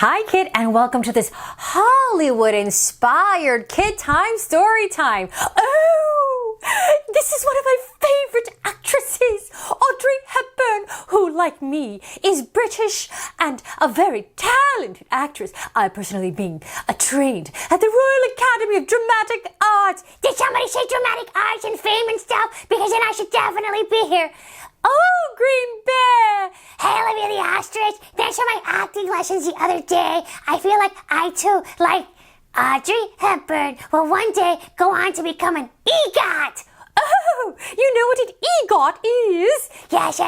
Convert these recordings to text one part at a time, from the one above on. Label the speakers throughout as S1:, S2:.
S1: Hi, kid, and welcome to this Hollywood-inspired kid time story time. Oh, this is one of my favorite actresses, Audrey Hepburn, who, like me, is British and a very talented actress. I personally being trained at the Royal Academy of Dramatic Arts.
S2: Did somebody say dramatic arts and fame and stuff? Because then I should definitely be here.
S1: Oh, Green Bear!
S2: Hey, Olivia the Ostrich. Thanks for my acting lessons the other day. I feel like I too, like Audrey Hepburn, will one day go on to become an EGOT.
S1: Oh, you know what an EGOT is?
S2: Yes.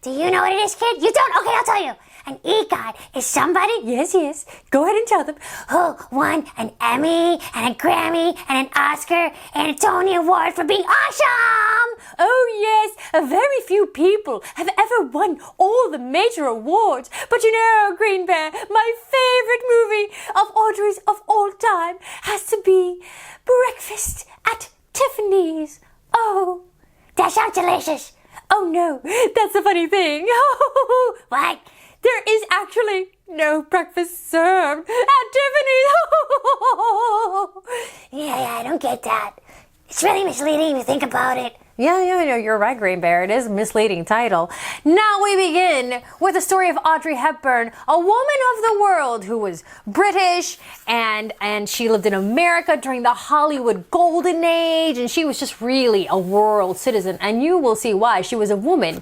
S2: Do you know what it is, kid? You don't? Okay, I'll tell you. An EGOT is somebody,
S1: Yes. Go ahead and tell them.
S2: who won an Emmy and a Grammy and an Oscar and a Tony Award for being awesome.
S1: Oh yes, very few people have ever won all the major awards. But you know, Green Bear, my favorite movie of Audrey's of all time has to be Breakfast at Tiffany's. Oh.
S2: That sounds delicious.
S1: Oh no, that's the funny thing.
S2: What?
S1: There is actually no breakfast served at Tiffany's.
S2: Yeah, I don't get that. It's really misleading if you think about it.
S1: Yeah, you're right, Green Bear. It is a misleading title. Now we begin with the story of Audrey Hepburn, a woman of the world who was British and she lived in America during the Hollywood Golden Age, and she was just really a world citizen, and you will see why. She was a woman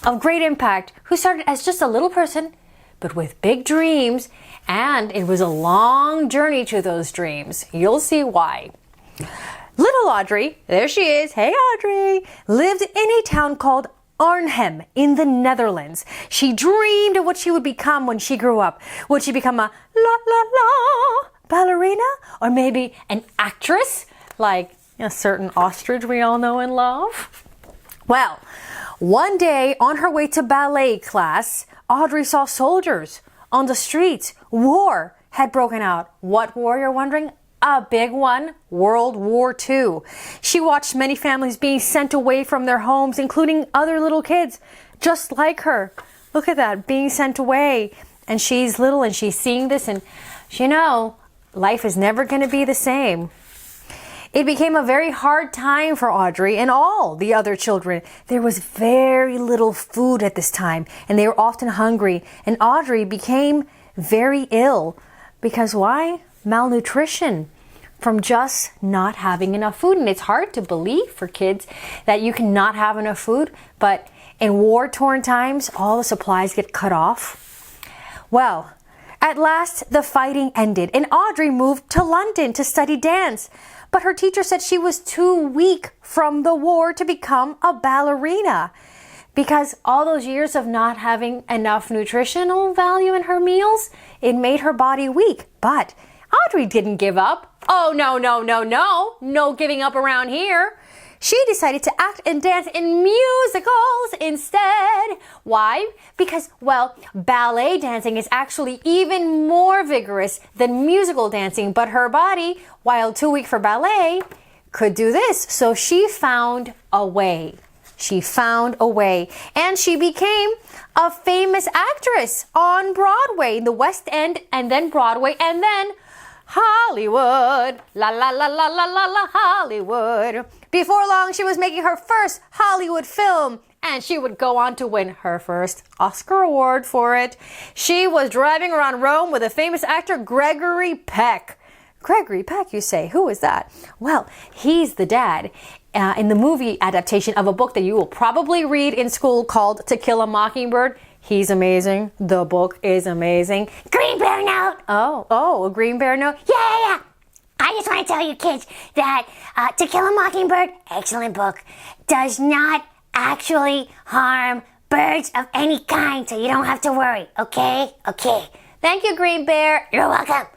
S1: of great impact who started as just a little person, but with big dreams, and it was a long journey to those dreams. You'll see why. Little Audrey, there she is, hey Audrey, lived in a town called Arnhem in the Netherlands. She dreamed of what she would become when she grew up. Would she become a la ballerina? Or maybe an actress like a certain ostrich we all know and love? Well, one day on her way to ballet class, Audrey saw soldiers on the streets. War had broken out. What war, you're wondering? A big one, World War II. She watched many families being sent away from their homes, including other little kids, just like her. Look at that, being sent away. And she's little and she's seeing this, and you know, life is never going to be the same. It became a very hard time for Audrey and all the other children. There was very little food at this time, and they were often hungry. And Audrey became very ill. Because why? Malnutrition from just not having enough food. And it's hard to believe for kids that you cannot have enough food, but in war-torn times, all the supplies get cut off. Well, at last the fighting ended and Audrey moved to London to study dance. But her teacher said she was too weak from the war to become a ballerina, because all those years of not having enough nutritional value in her meals, it made her body weak. But Audrey didn't give up. Oh, no giving up around here. She decided to act and dance in musicals instead. Why? Because, well, ballet dancing is actually even more vigorous than musical dancing, but her body, while too weak for ballet, could do this. So she found a way. And she became a famous actress on Broadway, in the West End, and then Broadway, and then Hollywood. La, Hollywood. Before long, she was making her first Hollywood film, and she would go on to win her first Oscar award for it. She was driving around Rome with a famous actor, Gregory Peck. Gregory Peck, you say? Who is that? Well, he's the dad in the movie adaptation of a book that you will probably read in school called To Kill a Mockingbird. He's amazing. The book is amazing.
S2: Green Bear note.
S1: Oh, a Green Bear note?
S2: Yeah. I just want to tell you kids that To Kill a Mockingbird, excellent book, does not actually harm birds of any kind, so you don't have to worry, okay?
S1: Thank you, Green Bear.
S2: You're welcome.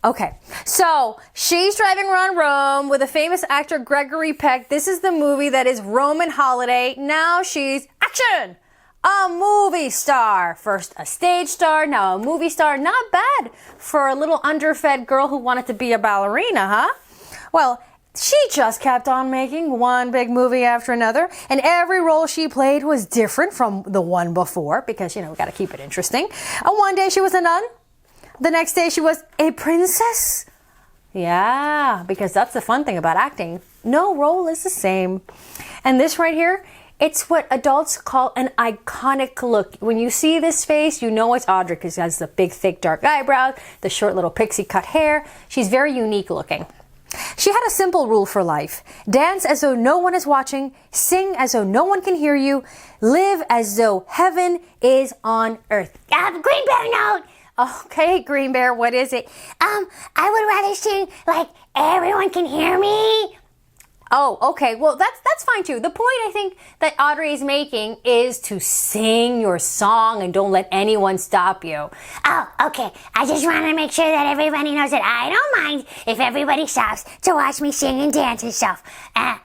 S1: Okay, so she's driving around Rome with a famous actor, Gregory Peck. This is the movie that is Roman Holiday. Now she's action! A movie star. First a stage star, now a movie star. Not bad for a little underfed girl who wanted to be a ballerina, huh? Well, she just kept on making one big movie after another, and every role she played was different from the one before because, you know, we got to keep it interesting. One day she was a nun. The next day she was a princess. Yeah, because that's the fun thing about acting. No role is the same. And this right here, it's what adults call an iconic look. When you see this face, you know it's Audrey because she has the big, thick, dark eyebrows, the short little pixie cut hair. She's very unique looking. She had a simple rule for life. Dance as though no one is watching, sing as though no one can hear you, live as though heaven is on earth.
S2: Green Bear note.
S1: Okay, Green Bear, what is it?
S2: I would rather sing like everyone can hear me.
S1: Oh, okay. Well, that's fine too. The point I think that Audrey is making is to sing your song and don't let anyone stop you.
S2: Oh, okay. I just want to make sure that everybody knows that I don't mind if everybody stops to watch me sing and dance and stuff.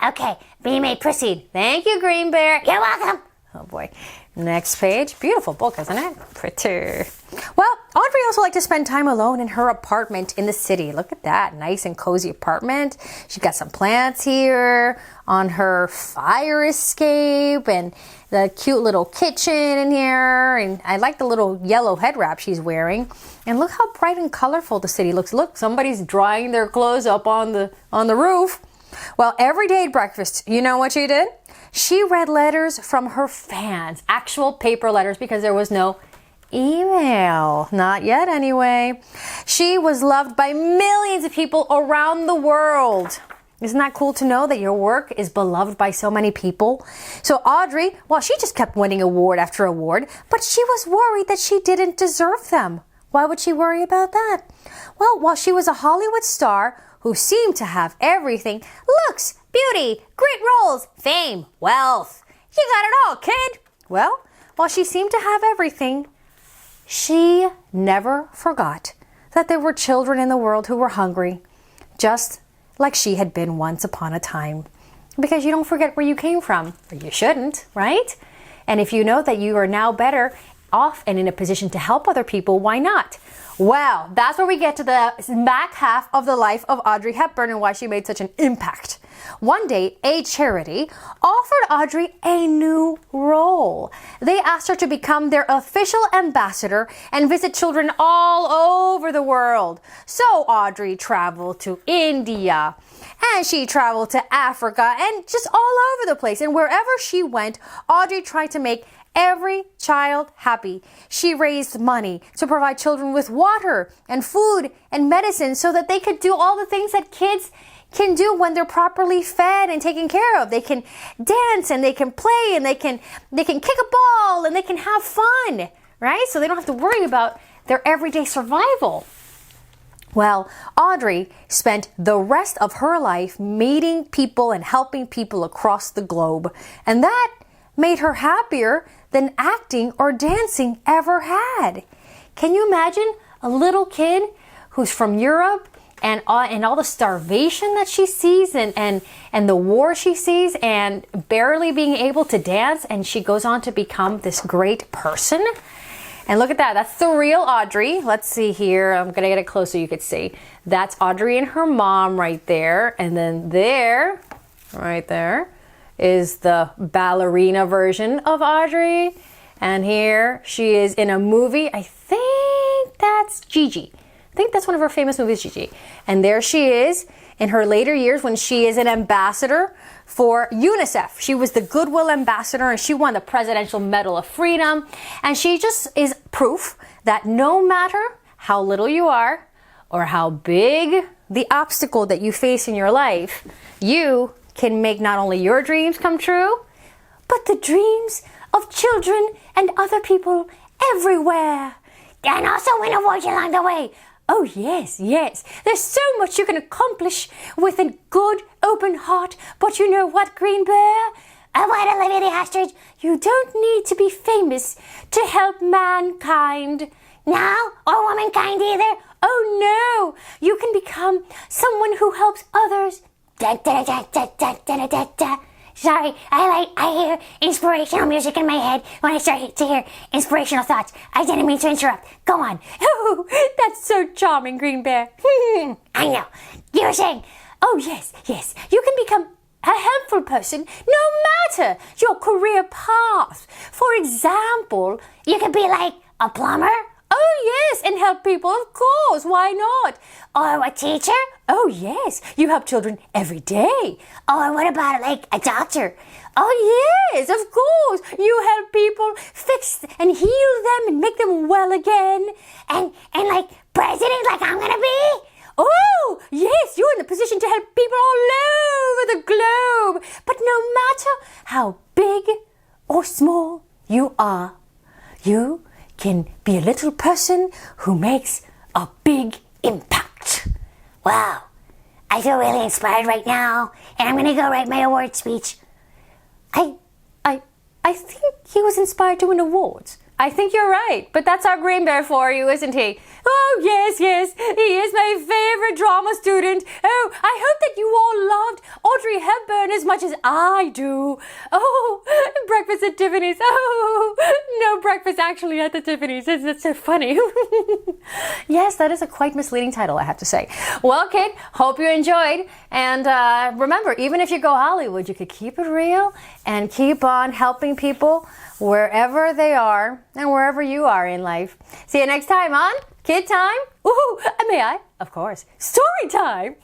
S2: Okay.
S1: You may proceed. Thank you, Green Bear.
S2: You're welcome.
S1: Oh boy. Next page. Beautiful book, isn't it? Pretty. Well, Audrey also liked to spend time alone in her apartment in the city. Look at that. Nice and cozy apartment. She got some plants here on her fire escape and the cute little kitchen in here. And I like the little yellow head wrap she's wearing. And look how bright and colorful the city looks. Look, somebody's drying their clothes up on the roof. Well, every day at breakfast, you know what she did? She read letters from her fans, actual paper letters, because there was no email. Not yet, anyway. She was loved by millions of people around the world. Isn't that cool to know that your work is beloved by so many people? So Audrey, well, she just kept winning award after award, but she was worried that she didn't deserve them. Why would she worry about that? Well, while she was a Hollywood star who seemed to have everything, looks, beauty, great roles, fame, wealth. You got it all, kid. Well, while she seemed to have everything, she never forgot that there were children in the world who were hungry, just like she had been once upon a time. Because you don't forget where you came from, or you shouldn't, right? And if you know that you are now better off and in a position to help other people, why not? Well, that's where we get to the back half of the life of Audrey Hepburn and why she made such an impact. One day, a charity offered Audrey a new role. They asked her to become their official ambassador and visit children all over the world. So Audrey traveled to India, and she traveled to Africa, and just all over the place. And wherever she went, Audrey tried to make every child happy. She raised money to provide children with water and food and medicine so that they could do all the things that kids can do when they're properly fed and taken care of. They can dance and they can play and they can kick a ball and they can have fun, right? So they don't have to worry about their everyday survival. Well, Audrey spent the rest of her life meeting people and helping people across the globe. And that made her happier than acting or dancing ever had. Can you imagine a little kid who's from Europe and all the starvation that she sees and the war she sees and barely being able to dance, and she goes on to become this great person? And look at that. That's the real Audrey. Let's see here. I'm going to get it closer so you could see. That's Audrey and her mom right there. And then there, right there, is the ballerina version of Audrey. And here she is in a movie. I think that's Gigi. I think that's one of her famous movies, Gigi. And there she is in her later years when she is an ambassador for UNICEF. She was the Goodwill Ambassador and she won the Presidential Medal of Freedom. And she just is proof that no matter how little you are or how big the obstacle that you face in your life, you can make not only your dreams come true, but the dreams of children and other people everywhere.
S2: And also win awards along the way.
S1: Oh, yes, yes. There's so much you can accomplish with a good, open heart. But you know what, Green Bear?
S2: What, Olivia the Ostrich?
S1: You don't need to be famous to help mankind.
S2: No? Or womankind either?
S1: Oh, no. You can become someone who helps others.
S2: Da, da, da, da, da, da, da, da. Sorry, I hear inspirational music in my head when I start to hear inspirational thoughts. I didn't mean to interrupt. Go on.
S1: Oh, that's so charming, Green Bear.
S2: I know. You were saying,
S1: oh, yes, yes. You can become a helpful person no matter your career path. For example,
S2: you could be like a plumber,
S1: Oh, yes, and help people, of course. Why not?
S2: Or a teacher?
S1: Oh, yes, you help children every day.
S2: Or what about like a doctor?
S1: Oh, yes, of course. You help people fix and heal them and make them well again.
S2: And like president like I'm gonna be?
S1: Oh, yes, you're in the position to help people all over the globe. But no matter how big or small you are, you can be a little person who makes a big impact.
S2: Wow. I feel really inspired right now, and I'm gonna go write my award speech.
S1: I think he was inspired to win awards. I think you're right, but that's our Green Bear for you, isn't he? Oh, yes, yes, he is my favorite drama student. Oh, I hope that you all loved Audrey Hepburn as much as I do. Oh, breakfast at Tiffany's. Oh, no breakfast actually at the Tiffany's. It's so funny. Yes, that is a quite misleading title, I have to say. Well, kid, hope you enjoyed. And remember, even if you go Hollywood, you could keep it real and keep on helping people wherever they are and wherever you are in life. See you next time on Kid Time. Ooh, may I? Of course. Story time.